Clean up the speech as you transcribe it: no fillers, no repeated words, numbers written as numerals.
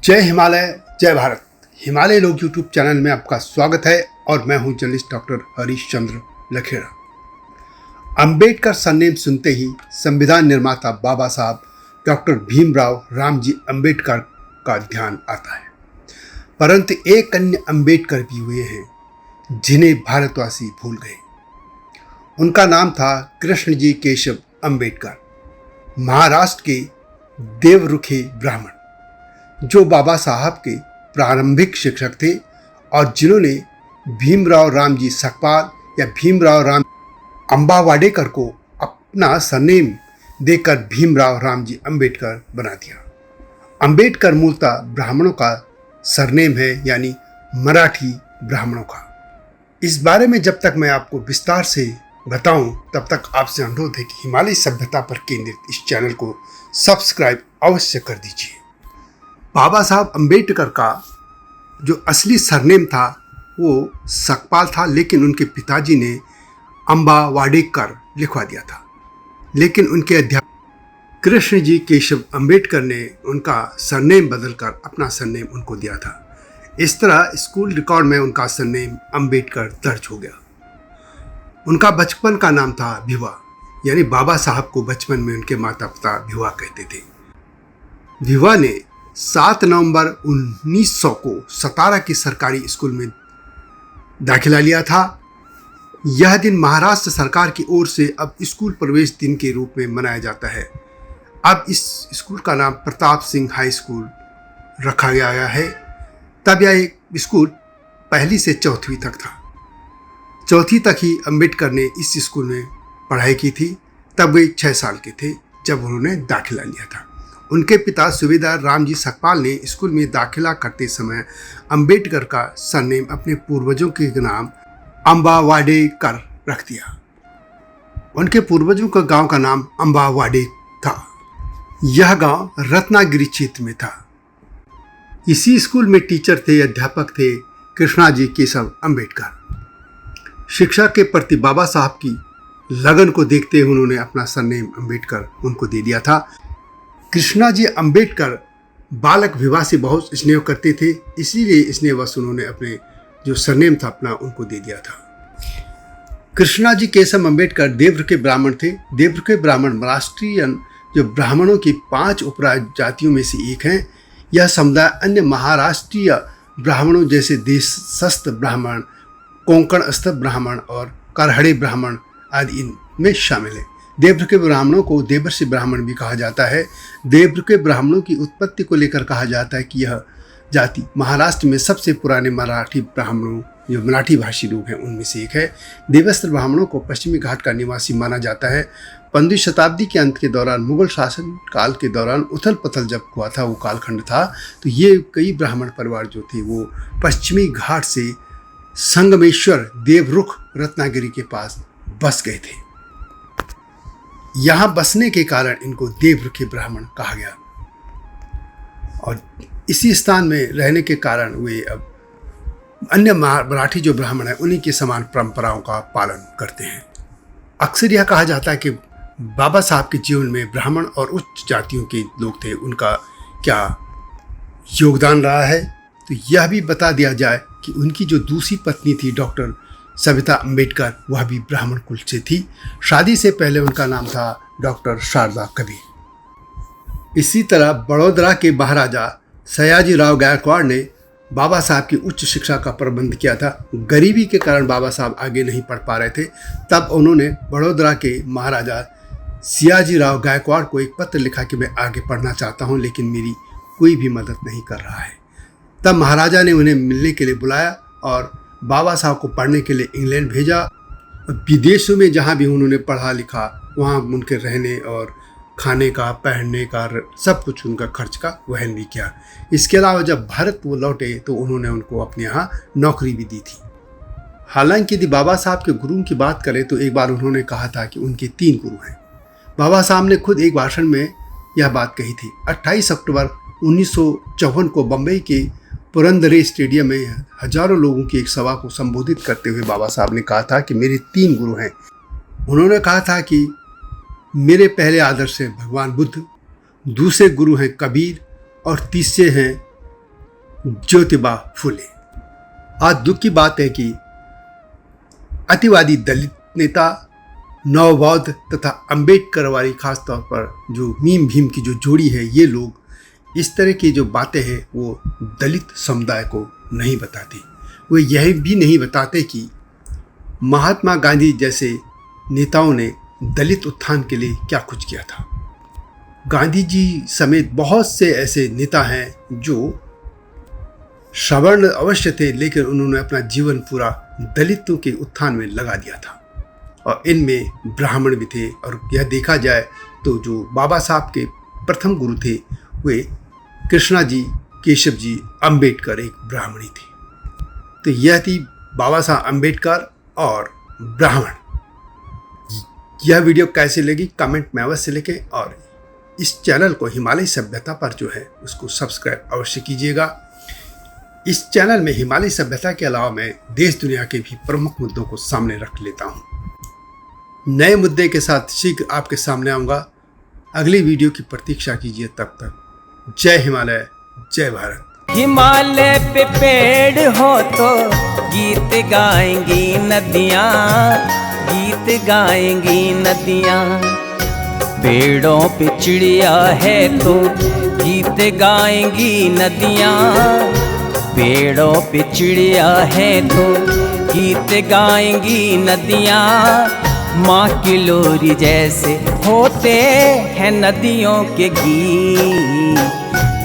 जय हिमालय, जय भारत। हिमालय लोग यूट्यूब चैनल में आपका स्वागत है और मैं हूं journalist doctor Harish Chandra Lakhera. Ambedkar surname सुनते ही संविधान निर्माता बाबा साहब डॉक्टर भीमराव रामजी अंबेडकर का ध्यान आता है। परंतु एक अन्य अंबेडकर भी हुए हैं जिन्हें भारतवासी भूल गए। उनका नाम था कृष्णजी केशव अंबेडकर, महाराष्ट्र के देवरुखे ब्राह्मण, जो बाबा साहब के प्रारंभिक शिक्षक थे और जिन्होंने भीमराव रामजी सकपाल या भीमराव राम अम्बावाडेकर को अपना सरनेम देकर भीमराव रामजी अंबेडकर बना दिया। अंबेडकर मूलतः ब्राह्मणों का सरनेम है, यानी मराठी ब्राह्मणों का। इस बारे में जब तक मैं आपको विस्तार से बताऊं, तब तक आपसे अनुरोध है कि हिमालय सभ्यता पर केंद्रित इस चैनल को सब्सक्राइब अवश्य कर दीजिए। बाबा साहब अंबेडकर का जो असली सरनेम था वो सकपाल था, लेकिन उनके पिताजी ने अम्बावाडेकर लिखवा दिया था। लेकिन उनके अध्यापक कृष्णजी केशव अंबेडकर ने उनका सरनेम बदलकर अपना सरनेम उनको दिया था। इस तरह स्कूल रिकॉर्ड में उनका सरनेम अंबेडकर दर्ज हो गया। उनका बचपन का नाम था भिवा, यानी बाबा साहब को बचपन में उनके माता पिता भिवा कहते थे। भिवा ने 7 नवंबर 1900 को सतारा के सरकारी स्कूल में दाखिला लिया था। यह दिन महाराष्ट्र सरकार की ओर से अब स्कूल प्रवेश दिन के रूप में मनाया जाता है। अब इस स्कूल का नाम प्रताप सिंह हाई स्कूल रखा गया है। तब यह स्कूल 1ली से 4वीं तक था। 4वीं तक ही अंबेडकर ने इस स्कूल में पढ़ाई की थी। तब वे 6 साल के थे जब उन्होंने दाखिला लिया था। उनके पिता सूबेदार रामजी सकपाल ने स्कूल में दाखिला करते समय अंबेडकर का सरनेम अपने पूर्वजों के नाम अम्बावाडेकर रख दिया। उनके पूर्वजों का गांव का नाम अम्बावाडे था। यह गांव रत्नागिरी क्षेत्र में था। इसी स्कूल में टीचर थे, अध्यापक थे कृष्णाजी केशव अंबेडकर। शिक्षा के प्रति बाबा साहब की लगन को देखते हुए उन्होंने अपना सरनेम अंबेडकर उनको दे दिया था। कृष्णाजी अंबेडकर बालक विवाह से बहुत स्नेह करते थे, इसीलिए स्नेहवश उन्होंने अपने जो सरनेम था अपना उनको दे दिया था। कृष्णाजी केशव अंबेडकर देवरुखे ब्राह्मण थे। देवरुखे ब्राह्मण महाराष्ट्रियन जो ब्राह्मणों की 5 उपजातियों में से एक हैं। यह समुदाय अन्य महाराष्ट्रीय ब्राह्मणों जैसे देशस्थ ब्राह्मण, कोंकणस्थ ब्राह्मण और करहड़े ब्राह्मण आदि इनमें शामिल है। देवरुखे ब्राह्मणों को देवर्षि ब्राह्मण भी कहा जाता है। देवरुखे ब्राह्मणों की उत्पत्ति को लेकर कहा जाता है कि यह जाति महाराष्ट्र में सबसे पुराने मराठी ब्राह्मणों, जो मराठी भाषी लोग हैं, उनमें से एक है। देवस्त्र ब्राह्मणों को पश्चिमी घाट का निवासी माना जाता है। 15वीं शताब्दी के अंत के दौरान मुगल शासन काल के दौरान उथल पथल जब हुआ था, वो कालखंड था, तो ये कई ब्राह्मण परिवार जो थे वो पश्चिमी घाट से संगमेश्वर देवरुख रत्नागिरी के पास बस गए थे। यहाँ बसने के कारण इनको देवरुखे ब्राह्मण कहा गया और इसी स्थान में रहने के कारण वे अब अन्य मराठी जो ब्राह्मण हैं उन्हीं के समान परंपराओं का पालन करते हैं। अक्सर यह कहा जाता है कि बाबा साहब के जीवन में ब्राह्मण और उच्च जातियों के लोग थे, उनका क्या योगदान रहा है। तो यह भी बता दिया जाए कि उनकी जो दूसरी पत्नी थी डॉक्टर सविता अंबेडकर, वह भी ब्राह्मण कुल से थी। शादी से पहले उनका नाम था डॉक्टर शारदा कबीर। इसी तरह बड़ौदा के महाराजा सयाजीराव गायकवाड़ ने बाबा साहब की उच्च शिक्षा का प्रबंध किया था। गरीबी के कारण बाबा साहब आगे नहीं पढ़ पा रहे थे। तब उन्होंने बड़ौदा के महाराजा सयाजीराव गायकवाड़ को एक पत्र लिखा कि मैं आगे पढ़ना चाहता हूँ, लेकिन मेरी कोई भी मदद नहीं कर रहा है। तब महाराजा ने उन्हें मिलने के लिए बुलाया और बाबा साहब को पढ़ने के लिए इंग्लैंड भेजा। विदेशों में जहाँ भी उन्होंने पढ़ा लिखा, वहाँ उनके रहने और खाने का, पहनने का, सब कुछ उनका खर्च का वहन भी किया। इसके अलावा जब भारत वो लौटे तो उन्होंने उनको अपने यहाँ नौकरी भी दी थी। हालांकि यदि बाबा साहब के गुरुओं की बात करें तो एक बार उन्होंने कहा था कि उनके 3 गुरु हैं। बाबा साहब ने खुद एक भाषण में यह बात कही थी। 28 अक्टूबर 1954 को बम्बई के पुरंदरे स्टेडियम में हजारों लोगों की एक सभा को संबोधित करते हुए बाबा साहब ने कहा था कि मेरे 3 गुरु हैं। उन्होंने कहा था कि मेरे पहले आदर्श हैं भगवान बुद्ध, दूसरे गुरु हैं कबीर और तीसरे हैं ज्योतिबा फुले। आज दुख की बात है कि अतिवादी दलित नेता, नवबौद्ध तथा अंबेडकरवादी खासतौर पर जो मीम भीम की जो जोड़ी है, ये लोग इस तरह की जो बातें हैं वो दलित समुदाय को नहीं बताते। वे यह भी नहीं बताते कि महात्मा गांधी जैसे नेताओं ने दलित उत्थान के लिए क्या कुछ किया था। गांधी जी समेत बहुत से ऐसे नेता हैं जो सवर्ण अवश्य थे, लेकिन उन्होंने अपना जीवन पूरा दलितों के उत्थान में लगा दिया था, और इनमें ब्राह्मण भी थे। और यह देखा जाए तो जो बाबा साहब के प्रथम गुरु थे वे कृष्णा जी, केशव जी, अंबेडकर एक ब्राह्मणी थे। तो यह थी बाबा साहब अंबेडकर और ब्राह्मण। यह वीडियो कैसे लगी कमेंट में अवश्य लिखें, और इस चैनल को हिमालय सभ्यता पर जो है उसको सब्सक्राइब अवश्य कीजिएगा। इस चैनल में हिमालय सभ्यता के अलावा मैं देश दुनिया के भी प्रमुख मुद्दों को सामने रख लेता हूँ। नए मुद्दे के साथ शीघ्र आपके सामने आऊँगा। अगली वीडियो की प्रतीक्षा कीजिए। तब तक जय हिमालय, जय भारत। हिमालय पे पेड़ हो तो गीत गाएंगी नदियाँ, गीत गाएंगी नदियाँ। पेड़ों पे चिड़िया है तो गीत गाएंगी नदियाँ, पेड़ों पे चिड़िया है तो गीत गाएंगी नदियाँ। माँ की लोरी जैसे होते हैं नदियों के गीत।